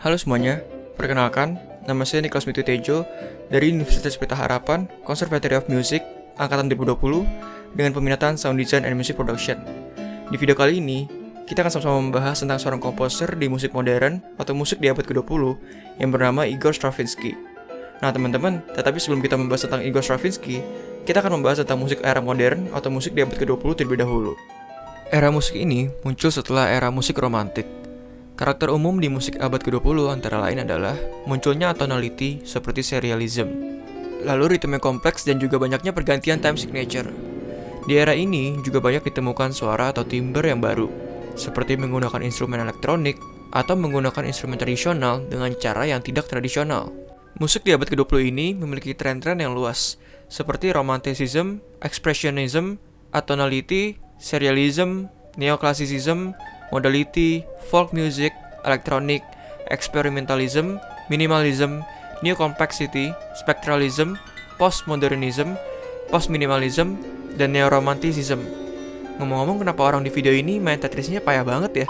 Halo semuanya, perkenalkan, nama saya Niklas Mitu Tejo dari Universitas Pelita Harapan, Conservatory of Music, Angkatan 2020, dengan peminatan Sound Design and Music Production. Di video kali ini, kita akan sama-sama membahas tentang seorang komposer di musik modern atau musik di abad ke-20 yang bernama Igor Stravinsky. Nah teman-teman, tetapi sebelum kita membahas tentang Igor Stravinsky, kita akan membahas tentang musik era modern atau musik di abad ke-20 terlebih dahulu. Era musik ini muncul setelah era musik romantik. Karakter umum di musik abad ke-20 antara lain adalah munculnya tonality seperti serialism, lalu ritme kompleks dan juga banyaknya pergantian time signature. Di era ini juga banyak ditemukan suara atau timbre yang baru, seperti menggunakan instrumen elektronik atau menggunakan instrumen tradisional dengan cara yang tidak tradisional. Musik di abad ke-20 ini memiliki tren-tren yang luas, seperti romanticism, expressionism, atonality, serialism, neoclassicism, modality, folk music, electronic, experimentalism, minimalism, new complexity, spectralism, postmodernism, postminimalism, dan neoromanticism. Ngomong-ngomong, kenapa orang di video ini main Tetrisnya payah banget ya?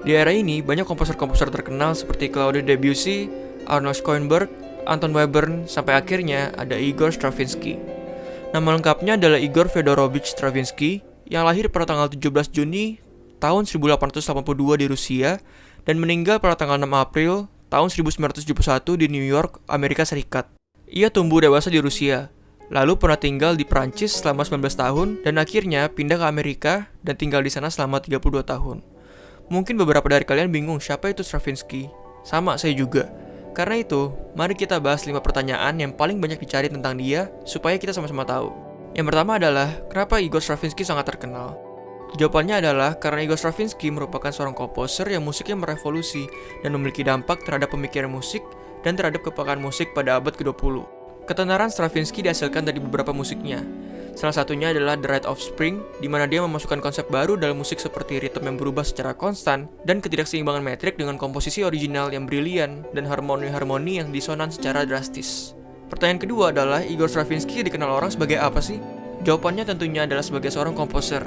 Di era ini, banyak komposer-komposer terkenal seperti Claude Debussy, Arnold Schoenberg, Anton Webern, sampai akhirnya ada Igor Stravinsky. Nama lengkapnya adalah Igor Fyodorovich Stravinsky, yang lahir pada tanggal 17 Juni tahun 1882 di Rusia dan meninggal pada tanggal 6 April tahun 1971 di New York, Amerika Serikat. Ia tumbuh dewasa di Rusia, lalu pernah tinggal di Prancis selama 19 tahun dan akhirnya pindah ke Amerika dan tinggal di sana selama 32 tahun. Mungkin beberapa dari kalian bingung siapa itu Stravinsky. Sama, saya juga. Karena itu, mari kita bahas 5 pertanyaan yang paling banyak dicari tentang dia supaya kita sama-sama tahu. Yang pertama adalah, kenapa Igor Stravinsky sangat terkenal? Jawabannya adalah karena Igor Stravinsky merupakan seorang komposer yang musiknya merevolusi dan memiliki dampak terhadap pemikiran musik dan terhadap kepekaan musik pada abad ke-20. Ketenaran Stravinsky dihasilkan dari beberapa musiknya. Salah satunya adalah The Rite of Spring, di mana dia memasukkan konsep baru dalam musik seperti ritme yang berubah secara konstan dan ketidakseimbangan metrik dengan komposisi original yang brilian dan harmoni-harmoni yang disonan secara drastis. Pertanyaan kedua adalah, Igor Stravinsky dikenal orang sebagai apa sih? Jawabannya tentunya adalah sebagai seorang komposer.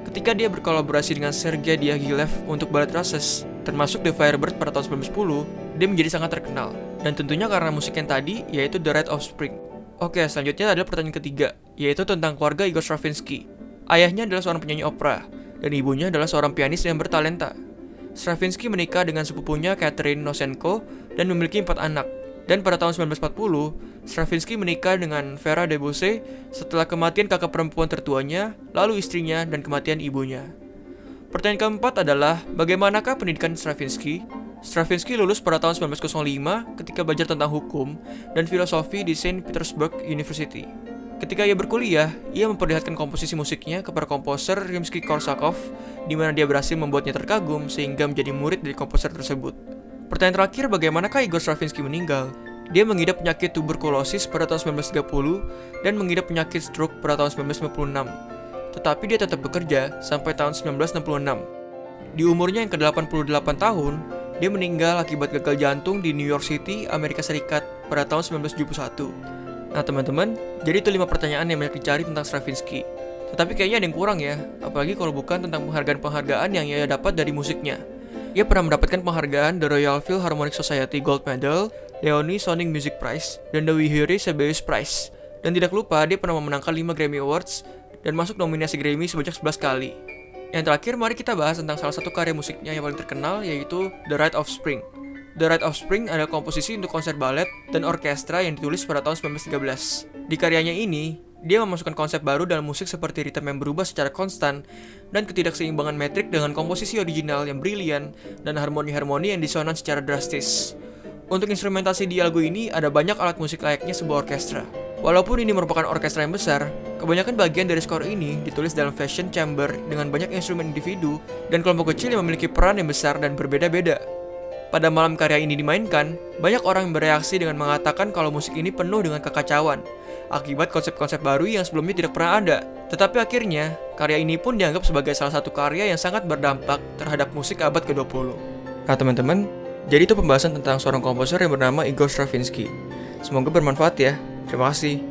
Ketika dia berkolaborasi dengan Sergei Diaghilev untuk Ballet Russes, termasuk The Firebird pada tahun 1910, dia menjadi sangat terkenal. Dan tentunya karena musik yang tadi, yaitu The Rite of Spring. Oke, selanjutnya adalah pertanyaan ketiga, yaitu tentang keluarga Igor Stravinsky. Ayahnya adalah seorang penyanyi opera, dan ibunya adalah seorang pianis yang bertalenta. Stravinsky menikah dengan sepupunya Catherine Nosenko dan memiliki 4 anak. Dan pada tahun 1940, Stravinsky menikah dengan Vera Debussy setelah kematian kakak perempuan tertuanya, lalu istrinya, dan kematian ibunya. Pertanyaan keempat adalah, bagaimanakah pendidikan Stravinsky? Stravinsky lulus pada tahun 1905 ketika belajar tentang hukum dan filosofi di Saint Petersburg University. Ketika ia berkuliah, ia memperlihatkan komposisi musiknya kepada komposer Rimsky-Korsakov, di mana dia berhasil membuatnya terkagum sehingga menjadi murid dari komposer tersebut. Pertanyaan terakhir, bagaimanakah Igor Stravinsky meninggal? Dia mengidap penyakit tuberkulosis pada tahun 1930 dan mengidap penyakit stroke pada tahun 1996. Tetapi dia tetap bekerja sampai tahun 1966. Di umurnya yang ke-88 tahun, dia meninggal akibat gagal jantung di New York City, Amerika Serikat pada tahun 1971. Nah teman-teman, jadi itu 5 pertanyaan yang banyak dicari tentang Stravinsky. Tetapi kayaknya ada yang kurang ya, apalagi kalau bukan tentang penghargaan-penghargaan yang ia dapat dari musiknya. Ia pernah mendapatkan penghargaan The Royal Philharmonic Society Gold Medal, Leone Sonic Music Prize, dan The Wihiri Sebeus Prize. Dan tidak lupa, dia pernah memenangkan 5 Grammy Awards dan masuk nominasi Grammy sebanyak 11 kali. Yang terakhir, mari kita bahas tentang salah satu karya musiknya yang paling terkenal, yaitu The Rite of Spring. The Rite of Spring adalah komposisi untuk konser balet dan orkestra yang ditulis pada tahun 1913. Di karyanya ini, dia memasukkan konsep baru dalam musik seperti ritme yang berubah secara konstan dan ketidakseimbangan metrik dengan komposisi original yang brilian dan harmoni-harmoni yang disonan secara drastis. Untuk instrumentasi di lagu ini ada banyak alat musik layaknya sebuah orkestra. Walaupun ini merupakan orkestra yang besar, kebanyakan bagian dari skor ini ditulis dalam fashion chamber dengan banyak instrumen individu dan kelompok kecil yang memiliki peran yang besar dan berbeda-beda. Pada malam karya ini dimainkan, banyak orang yang bereaksi dengan mengatakan kalau musik ini penuh dengan kekacauan akibat konsep-konsep baru yang sebelumnya tidak pernah ada. Tetapi akhirnya, karya ini pun dianggap sebagai salah satu karya yang sangat berdampak terhadap musik abad ke-20. Nah teman-teman, jadi itu pembahasan tentang seorang komposer yang bernama Igor Stravinsky. Semoga bermanfaat ya. Terima kasih.